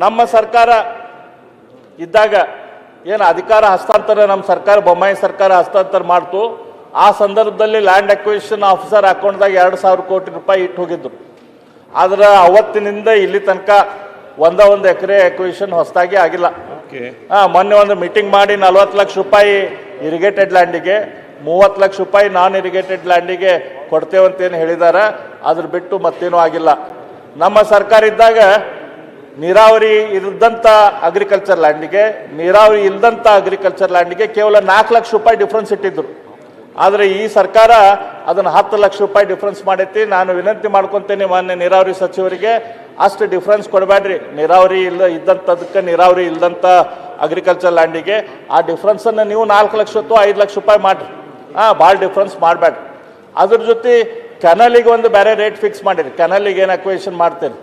ನಮ್ಮ ಸರ್ಕಾರ ಇದ್ದಾಗ ಏನು ಅಧಿಕಾರ ಹಸ್ತಾಂತರ ನಮ್ಮ ಸರ್ಕಾರ ಬೊಮ್ಮಾಯಿ ಸರ್ಕಾರ ಹಸ್ತಾಂತರ ಮಾಡ್ತು. ಆ ಸಂದರ್ಭದಲ್ಲಿ ಲ್ಯಾಂಡ್ ಅಕ್ವಿಸಿಷನ್ ಆಫೀಸರ್ ಅಕೌಂಟ್ದಾಗ 2,000 ಕೋಟಿ ರೂಪಾಯಿ ಇಟ್ಟು ಹೋಗಿದ್ರು. ಆದ್ರೆ ಅವತ್ತಿನಿಂದ ಇಲ್ಲಿ ತನಕ ಒಂದು ಎಕರೆ ಅಕ್ವಿಸಿಷನ್ ಹೊಸದಾಗಿ ಆಗಿಲ್ಲ. ಮೊನ್ನೆ ಒಂದು ಮೀಟಿಂಗ್ ಮಾಡಿ 40 ಲಕ್ಷ ರೂಪಾಯಿ ಇರಿಗೇಟೆಡ್ ಲ್ಯಾಂಡಿಗೆ, 30 ಲಕ್ಷ ರೂಪಾಯಿ ನಾನ್ ಇರಿಗೇಟೆಡ್ ಲ್ಯಾಂಡಿಗೆ ಕೊಡ್ತೇವಂತೇನು ಹೇಳಿದಾರ. ಅದ್ರ ಬಿಟ್ಟು ಮತ್ತೇನೂ ಆಗಿಲ್ಲ. ನಮ್ಮ ಸರ್ಕಾರ ಇದ್ದಾಗ ನೀರಾವರಿ ಇಲ್ಲದಂಥ ಅಗ್ರಿಕಲ್ಚರ್ ಲ್ಯಾಂಡಿಗೆ, ನೀರಾವರಿ ಇಲ್ಲದಂಥ ಅಗ್ರಿಕಲ್ಚರ್ ಲ್ಯಾಂಡಿಗೆ ಕೇವಲ 4 ಲಕ್ಷ ರೂಪಾಯಿ ಡಿಫ್ರೆನ್ಸ್ ಇಟ್ಟಿದ್ರು. ಆದರೆ ಈ ಸರ್ಕಾರ ಅದನ್ನು 10 ಲಕ್ಷ ರೂಪಾಯಿ ಡಿಫ್ರೆನ್ಸ್ ಮಾಡೈತಿ. ನಾನು ವಿನಂತಿ ಮಾಡ್ಕೊತೇನೆ ಮಾನ್ಯ ನೀರಾವರಿ ಸಚಿವರಿಗೆ, ಅಷ್ಟು ಡಿಫ್ರೆನ್ಸ್ ಕೊಡಬೇಡ್ರಿ. ನೀರಾವರಿ ಇದ್ದಂಥದಕ್ಕೆ ನೀರಾವರಿ ಇಲ್ಲದಂಥ ಅಗ್ರಿಕಲ್ಚರ್ ಲ್ಯಾಂಡಿಗೆ ಆ ಡಿಫ್ರೆನ್ಸನ್ನು ನೀವು 4 ಲಕ್ಷ ಅಥವಾ 5 ಲಕ್ಷ ರೂಪಾಯಿ ಮಾಡಿರಿ. ಭಾಳ ಡಿಫ್ರೆನ್ಸ್ ಮಾಡಬೇಡ್ರಿ. ಅದ್ರ ಜೊತೆ ಕೆನಲಿಗೆ ಒಂದು ಬೇರೆ ರೇಟ್ ಫಿಕ್ಸ್ ಮಾಡಿರಿ. ಕೆನಲಿಗೆ ಏನು ಅಕ್ವೇಷನ್ ಮಾಡ್ತೀರಿ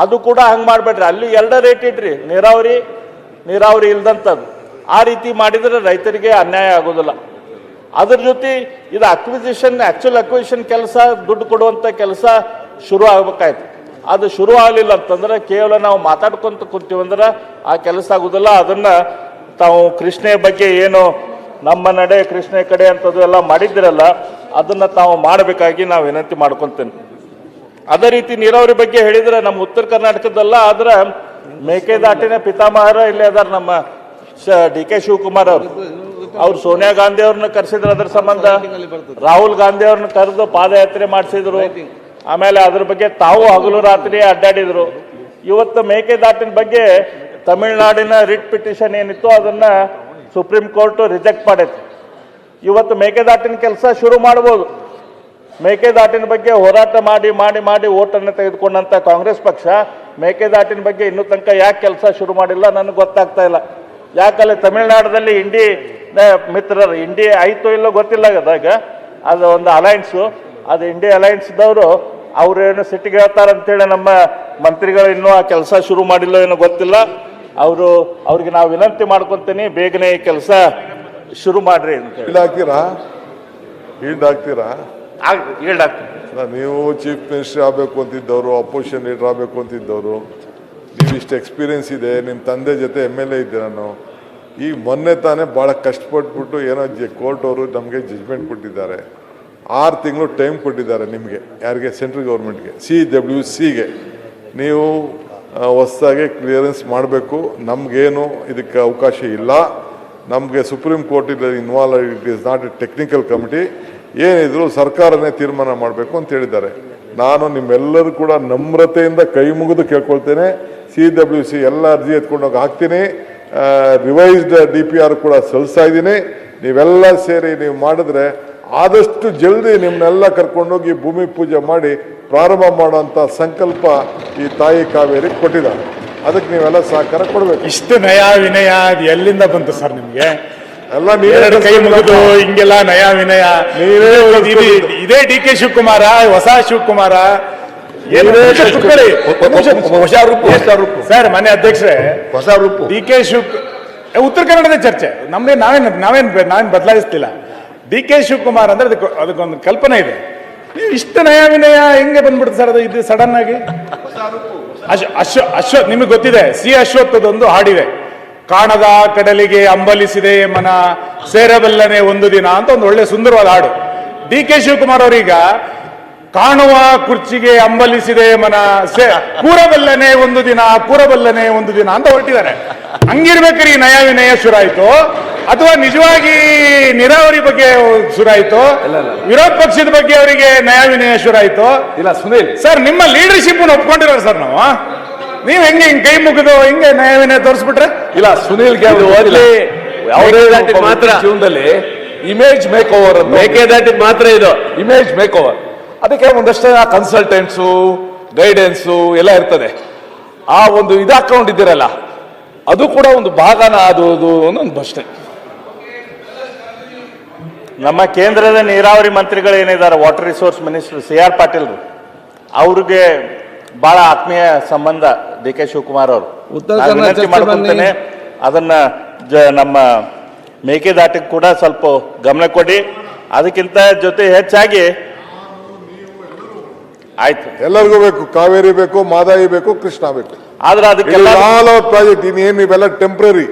ಅದು ಕೂಡ ಹಂಗೆ ಮಾಡಬೇಡ್ರಿ. ಅಲ್ಲಿ 2 ರೇಟ್ ಇಡ್ರಿ, ನೀರಾವರಿ ಇಲ್ದಂಥದ್ದು. ಆ ರೀತಿ ಮಾಡಿದರೆ ರೈತರಿಗೆ ಅನ್ಯಾಯ ಆಗೋದಿಲ್ಲ. ಅದ್ರ ಜೊತೆ ಇದು ಆ್ಯಕ್ಚುಲ್ ಅಕ್ವಿಸಿಷನ್ ಕೆಲಸ, ದುಡ್ಡು ಕೊಡುವಂಥ ಕೆಲಸ ಶುರು ಆಗ್ಬೇಕಾಯ್ತು. ಅದು ಶುರು ಆಗಲಿಲ್ಲ ಅಂತಂದ್ರೆ ಕೇವಲ ನಾವು ಮಾತಾಡ್ಕೊಂತ ಕುಂತೀವಂದ್ರೆ ಆ ಕೆಲಸ ಆಗೋದಿಲ್ಲ. ಅದನ್ನು ತಾವು ಕೃಷ್ಣೆ ಬಗ್ಗೆ ಏನು ನಮ್ಮ ನಡೆ ಕೃಷ್ಣೆ ಕಡೆ ಅಂಥದ್ದು ಎಲ್ಲ ಮಾಡಿದ್ದಿರಲ್ಲ, ಅದನ್ನು ತಾವು ಮಾಡಬೇಕಾಗಿ ನಾವು ವಿನಂತಿ ಮಾಡ್ಕೊತೇನೆ. ಅದೇ ರೀತಿ ನೀರಾವರಿ ಬಗ್ಗೆ ಹೇಳಿದರೆ ನಮ್ಮ ಉತ್ತರ ಕರ್ನಾಟಕದಲ್ಲ, ಆದ್ರೆ ಮೇಕೆದಾಟಿನ ಪಿತಾಮಹರ ಇಲ್ಲೇ ಅದಾರ ನಮ್ಮ ಡಿ.ಕೆ. ಶಿವಕುಮಾರ್ ಅವ್ರು ಸೋನಿಯಾ ಗಾಂಧಿ ಅವ್ರನ್ನ ಕರೆಸಿದ್ರು. ಅದ್ರ ಸಂಬಂಧ ರಾಹುಲ್ ಗಾಂಧಿ ಅವ್ರನ್ನ ಕರೆದು ಪಾದಯಾತ್ರೆ ಮಾಡಿಸಿದ್ರು. ಆಮೇಲೆ ಅದ್ರ ಬಗ್ಗೆ ತಾವು ಹಗಲು ರಾತ್ರಿ ಅಡ್ಡಾಡಿದ್ರು. ಇವತ್ತು ಮೇಕೆದಾಟಿನ ಬಗ್ಗೆ ತಮಿಳುನಾಡಿನ ರಿಟ್ ಪಿಟಿಷನ್ ಏನಿತ್ತು ಅದನ್ನ ಸುಪ್ರೀಂ ಕೋರ್ಟ್ ರಿಜೆಕ್ಟ್ ಮಾಡೈತಿ. ಇವತ್ತು ಮೇಕೆದಾಟಿನ ಕೆಲಸ ಶುರು ಮಾಡ್ಬೋದು. ಮೇಕೆದಾಟಿನ ಬಗ್ಗೆ ಹೋರಾಟ ಮಾಡಿ ಮಾಡಿ ಮಾಡಿ ಓಟನ್ನು ತೆಗೆದುಕೊಂಡಂಥ ಕಾಂಗ್ರೆಸ್ ಪಕ್ಷ ಮೇಕೆದಾಟಿನ ಬಗ್ಗೆ ಇನ್ನೂ ತನಕ ಯಾಕೆ ಕೆಲಸ ಶುರು ಮಾಡಿಲ್ಲ ನನಗೆ ಗೊತ್ತಾಗ್ತಾ ಇಲ್ಲ. ಯಾಕಲ್ಲಿ ತಮಿಳುನಾಡಲ್ಲಿ ಇಂಡಿ ಮಿತ್ರರು ಇಂಡಿ ಆಯಿತೋ ಇಲ್ಲೋ ಗೊತ್ತಿಲ್ಲ. ಅದಾಗ ಅದು ಒಂದು ಅಲಯನ್ಸು, ಅದು ಇಂಡಿ ಅಲಯನ್ಸ್ದವರು ಅವ್ರೇನು ಸಿಟ್ಟಿಗೆ ಹೇಳ್ತಾರಂತೇಳಿ ನಮ್ಮ ಮಂತ್ರಿಗಳು ಇನ್ನೂ ಆ ಕೆಲಸ ಶುರು ಮಾಡಿಲ್ಲ ಏನೋ ಗೊತ್ತಿಲ್ಲ. ಅವ್ರಿಗೆ ನಾವು ವಿನಂತಿ ಮಾಡ್ಕೊತೀನಿ, ಬೇಗನೆ ಈ ಕೆಲಸ ಶುರು ಮಾಡ್ರಿ ಅಂತ ನೀವು ಚೀಫ್ ಮಿನಿಸ್ಟರ್ ಆಗಬೇಕು ಅಂತಿದ್ದವರು, ಅಪೋಸಿಷನ್ ಲೀಡರ್ ಆಗಬೇಕು ಅಂತಿದ್ದವರು, ನೀವು ಇಷ್ಟು ಎಕ್ಸ್ಪೀರಿಯನ್ಸ್ ಇದೆ, ನಿಮ್ಮ ತಂದೆ ಜೊತೆ MLA ಇದ್ದೆ ನಾನು. ಈಗ ಮೊನ್ನೆ ತಾನೇ ಭಾಳ ಕಷ್ಟಪಟ್ಬಿಟ್ಟು ಏನೋ ಕೋರ್ಟ್ ಅವರು ನಮಗೆ ಜಜ್ಮೆಂಟ್ ಕೊಟ್ಟಿದ್ದಾರೆ. 6 ತಿಂಗಳು ಟೈಮ್ ಕೊಟ್ಟಿದ್ದಾರೆ ನಿಮಗೆ, ಯಾರಿಗೆ? ಸೆಂಟ್ರಲ್ ಗೌರ್ಮೆಂಟ್ಗೆ, CWCಗೆ. ನೀವು ಹೊಸದಾಗಿ ಕ್ಲಿಯರೆನ್ಸ್ ಮಾಡಬೇಕು. ನಮಗೇನು ಇದಕ್ಕೆ ಅವಕಾಶ ಇಲ್ಲ. ನಮಗೆ supreme court involve, it is not A technical committee. ಏನಿದ್ರು ಸರ್ಕಾರನೇ ತೀರ್ಮಾನ ಮಾಡಬೇಕು ಅಂತ ಹೇಳಿದ್ದಾರೆ. ನಾನು ನಿಮ್ಮೆಲ್ಲರೂ ಕೂಡ ನಮ್ರತೆಯಿಂದ ಕೈ ಮುಗಿದು ಕೇಳ್ಕೊಳ್ತೇನೆ. CWC ಎಲ್ಲ ಅರ್ಜಿ ಎತ್ಕೊಂಡೋಗಿ ಹಾಕ್ತೀನಿ. ರಿವೈಸ್ಡ್ DPR ಕೂಡ ಸಲ್ಲಿಸ್ತಾ ಇದ್ದೀನಿ. ನೀವೆಲ್ಲ ಸೇರಿ ನೀವು ಮಾಡಿದ್ರೆ ಆದಷ್ಟು ಜಲ್ದಿ ನಿಮ್ಮನ್ನೆಲ್ಲ ಕರ್ಕೊಂಡೋಗಿ ಭೂಮಿ ಪೂಜೆ ಮಾಡಿ ಪ್ರಾರಂಭ ಮಾಡುವಂಥ ಸಂಕಲ್ಪ ಈ ತಾಯಿ ಕಾವೇರಿ ಕೊಟ್ಟಿದ್ದಾರೆ. ಅದಕ್ಕೆ ನೀವೆಲ್ಲ ಸಹಕಾರ ಕೊಡಬೇಕು. ಇಷ್ಟು ನಯ ವಿನಯ ಅದು ಎಲ್ಲಿಂದ ಬಂತು ಸರ್ ನಿಮ್ಗೆ? ಎಲ್ಲ ನೀವೇ ಕೈ ಮುಗಿದು ಹಿಂಗೆಲ್ಲ ನಯ ವಿನಯ. ಇದೇ DK ಶಿವಕುಮಾರ, ಹೊಸ ಶಿವಕುಮಾರ ಸರ್? ಮನೆ ಅಧ್ಯಕ್ಷರೇ, ಹೊಸ ರೂಪು DK ಉತ್ತರ ಕನ್ನಡದ ಚರ್ಚೆ ನಮ್ದೇ. ನಾವೇನ್ ಬದಲಾಯಿಸ್ತಿಲ್ಲ. DK ಶಿವಕುಮಾರ್ ಅಂದ್ರೆ ಅದಕ್ಕೊಂದು ಕಲ್ಪನೆ ಇದೆ. ನೀವು ಇಷ್ಟು ನಯ ವಿನಯ ಹೆಂಗೆ ಬಂದ್ಬಿಡುತ್ತೆ ಸರ್? ಅದು ಇದು ಸಡನ್ ಆಗಿ ಅಶ್ವಥ್ ನಿಮಗೆ ಗೊತ್ತಿದೆ, ಅಶ್ವತ್ಥದೊಂದು ಹಾಡಿದೆ, ಕಾಣದ ಕಡಲಿಗೆ ಅಂಬಲಿಸಿದೆ ಮನ ಸೇರಬಲ್ಲನೆ ಒಂದು ದಿನ ಅಂತ ಒಂದು ಒಳ್ಳೆ ಸುಂದರವಾದ ಹಾಡು. DK ಶಿವಕುಮಾರ್ ಅವರೀಗ ಕಾಣುವ ಕುರ್ಚಿಗೆ ಅಂಬಲಿಸಿದೆ ಮನ ಕೂರಬಲ್ಲನೆ ಒಂದು ದಿನ, ಕೂರಬಲ್ಲನೆ ಒಂದು ದಿನ ಅಂತ ಹೊರಟಿದ್ದಾರೆ. ಹಂಗಿರ್ಬೇಕಾದ್ರೆ ಈ ನಯ ವಿನಯ ಶುರಾಯ್ತು ಅಥವಾ ನಿಜವಾಗಿ ನೀರಾವರಿ ಬಗ್ಗೆ ಶುರಾಯ್ತು? ವಿರೋಧ ಪಕ್ಷದ ಬಗ್ಗೆ ಅವರಿಗೆ ನಯ ವಿನಯ ಶುರಾಯ್ತು? ಇಲ್ಲ ಸುನೀಲ್ ಸರ್, ನಿಮ್ಮ ಲೀಡರ್ಶಿಪ್ ಒಪ್ಕೊಂಡಿರೋ ಸರ್ ನಾವು. ನೀವ್ ಹೆಂಗೆ ಕೈ ಮುಗಿದು ಹಿಂಗೆ ನಯ ವಿನಯ ತೋರಿಸ್ಬಿಟ್ರೆ? ಇಲ್ಲ ಸುನೀಲ್ ಮಾತ್ರ ಜೀವನದಲ್ಲಿ ಇಮೇಜ್ ಮೇಕ್ ಓವರ್, ಮೇಕೆದಾಟಿ ಮಾತ್ರ ಇದು ಇಮೇಜ್ ಮೇಕ್ ಓವರ್. ಅದಕ್ಕೆ ಒಂದಷ್ಟು ಕನ್ಸಲ್ಟೆಂಟ್ಸು, ಗೈಡೆನ್ಸು ಎಲ್ಲ ಇರ್ತದೆ. ಆ ಒಂದು ಇದು ಹಾಕೊಂಡಿದ್ದೀರಲ್ಲ, ಅದು ಕೂಡ ಒಂದು ಭಾಗನ ಅದು ಒಂದು ಅಷ್ಟೇ. ನಮ್ಮ ಕೇಂದ್ರದ ನೀರಾವರಿ ಮಂತ್ರಿಗಳು ಏನಿದ್ದಾರೆ, water resource minister CR Patil, ಅವ್ರಿಗೆ ಬಹಳ ಆತ್ಮೀಯ ಸಂಬಂಧ DK ಶಿವಕುಮಾರ್ ಅವರು. ವಿನಂತಿ ಮಾಡ್ಕೊತೇನೆ, ಅದನ್ನ ನಮ್ಮ ಮೇಕೆದಾಟಿಗೆ ಕೂಡ ಸ್ವಲ್ಪ ಗಮನ ಕೊಡಿ. ಅದಕ್ಕಿಂತ ಜೊತೆ ಹೆಚ್ಚಾಗಿ ಆಯ್ತು, ಎಲ್ಲರಿಗೂ ಬೇಕು, ಕಾವೇರಿ ಬೇಕು, ಮಾದಾಯಿ ಬೇಕು, ಕೃಷ್ಣ ಬೇಕು. ಆದ್ರೆ ಅದಕ್ಕೆಲ್ಲ ಆಲ್ ಅವರ್ ಪ್ರಾಜೆಕ್ಟ್ ಇನ್ನೇನು ಇವೆಲ್ಲ ಟೆಂಪ್ರರಿ,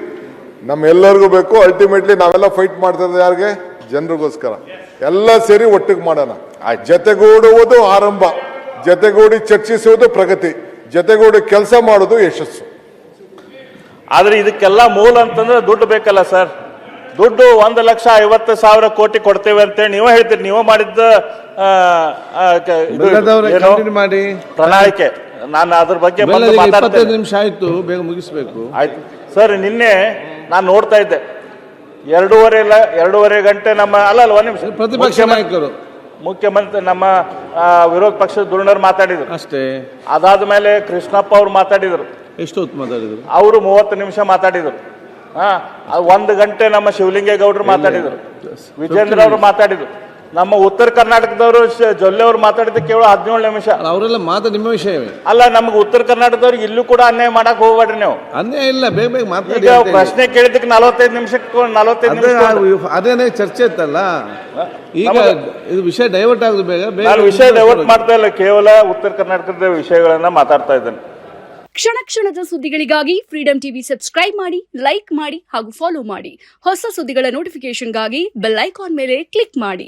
ನಮ್ಮೆಲ್ಲರಿಗೂ ಬೇಕು. ಅಲ್ಟಿಮೇಟ್ಲಿ ನಾವೆಲ್ಲ ಫೈಟ್ ಮಾಡ್ತಾ ಇರೋದು ಯಾರಿಗೆ? ಜನರಿಗೋಸ್ಕರ. ಎಲ್ಲ ಸೇರಿ ಒಟ್ಟಿಗೆ ಮಾಡೋಣ. ಜೊತೆಗೂಡುವುದು ಆರಂಭ, ಜೊತೆಗೂಡಿ ಚರ್ಚಿಸುವುದು ಪ್ರಗತಿ, ಜೊತೆಗೂಡಿ ಕೆಲಸ ಮಾಡೋದು ಯಶಸ್ಸು. ಆದ್ರೆ ಇದಕ್ಕೆಲ್ಲ ಮೂಲ ಅಂತಂದ್ರೆ ದುಡ್ಡು ಬೇಕಲ್ಲ ಸರ್. ದುಡ್ಡು 1,50,000 ಕೋಟಿ ಕೊಡ್ತೇವೆ ಅಂತೇಳಿ ನೀವೇ ಹೇಳ್ತೀರಿ. ನೀವು ಮಾಡಿದ್ದ ಮಾಡಿ ಪ್ರಣಾಳಿಕೆ, ನಾನು ಅದ್ರ ಬಗ್ಗೆ ಬಂದು 25 ಮಾತಾಡ್ತೇನೆ. ನಿಮಿಷ ಆಯ್ತು, ಬೇಗ ಮುಗಿಸ್ಬೇಕು. ಆಯ್ತು ಸರ್. ನಿನ್ನೆ ನಾನು ನೋಡ್ತಾ ಇದ್ದೆ 2.5 ಗಂಟೆ ನಮ್ಮ ಒಂದ್ ನಿಮಿಷ ಪ್ರತಿಪಕ್ಷ ನಾಯಕರು ಮುಖ್ಯಮಂತ್ರಿ ನಮ್ಮ ವಿರೋಧ ಪಕ್ಷದ ಧುರೀಣರು ಮಾತಾಡಿದ್ರು ಅಷ್ಟೇ. ಅದಾದ ಮೇಲೆ ಕೃಷ್ಣಪ್ಪ ಅವ್ರು ಮಾತಾಡಿದ್ರು. ಎಷ್ಟು ಹೊತ್ತು ಮಾತಾಡಿದ್ರು? ಅವರು 30 ನಿಮಿಷ ಮಾತಾಡಿದ್ರು. 1 ಗಂಟೆ ನಮ್ಮ ಶಿವಲಿಂಗೇಗೌಡರು ಮಾತಾಡಿದ್ರು, ವಿಜೇಂದ್ರ ಅವರು ಮಾತಾಡಿದ್ರು. ನಮ್ಮ ಉತ್ತರ ಕರ್ನಾಟಕದವರು ಜೊಲ್ಲೆ ಅವರು ಮಾತಾಡಿದ ಕೇವಲ 17 ನಿಮಿಷ. ಅವರೆಲ್ಲ ನಿಮ್ಮ ವಿಷಯವೇ ಅಲ್ಲ, ನಮ್ಗೆ ಉತ್ತರ ಕರ್ನಾಟಕದವ್ರಿಗೆ ಇಲ್ಲೂ ಕೂಡ ಅನ್ಯಾಯ ಮಾಡಕ್ ಹೋಗ್ಬೇಡ್ರಿ ನೀವು. ಅನ್ಯಾಯ ಇಲ್ಲ, ಬೇಗ ಬೇಗ ಮಾತಾಡಿ. ಈಗ ಪ್ರಶ್ನೆ ಕೇಳಿದಕ್ಕೆ 45 ನಿಮಿಷ ಅದೇನೇ ಚರ್ಚೆ ಇತ್ತಲ್ಲ. ಈಗ ಇದು ವಿಷಯ ಡೈವರ್ಟ್ ಆಗುದು. ಬೇಗ ಬೇಗ ನಾನು ವಿಷಯ ಡೈವರ್ಟ್ ಮಾಡ್ತಾ ಇಲ್ಲ, ಕೇವಲ ಉತ್ತರ ಕರ್ನಾಟಕದ ವಿಷಯಗಳನ್ನ ಮಾತಾಡ್ತಾ ಇದ್ದೇನೆ. ಕ್ಷಣ ಕ್ಷಣದ ಸುದ್ದಿಗಳಿಗಾಗಿ ಫ್ರೀಡಂ ಟಿವಿ ಸಬ್ಸ್ಕ್ರೈಬ್ ಮಾಡಿ, ಲೈಕ್ ಮಾಡಿ ಹಾಗೂ ಫಾಲೋ ಮಾಡಿ. ಹೊಸ ಸುದ್ದಿಗಳ ನೋಟಿಫಿಕೇಶನ್ಗಾಗಿ ಬೆಲ್ ಐಕಾನ್ ಮೇಲೆ ಕ್ಲಿಕ್ ಮಾಡಿ.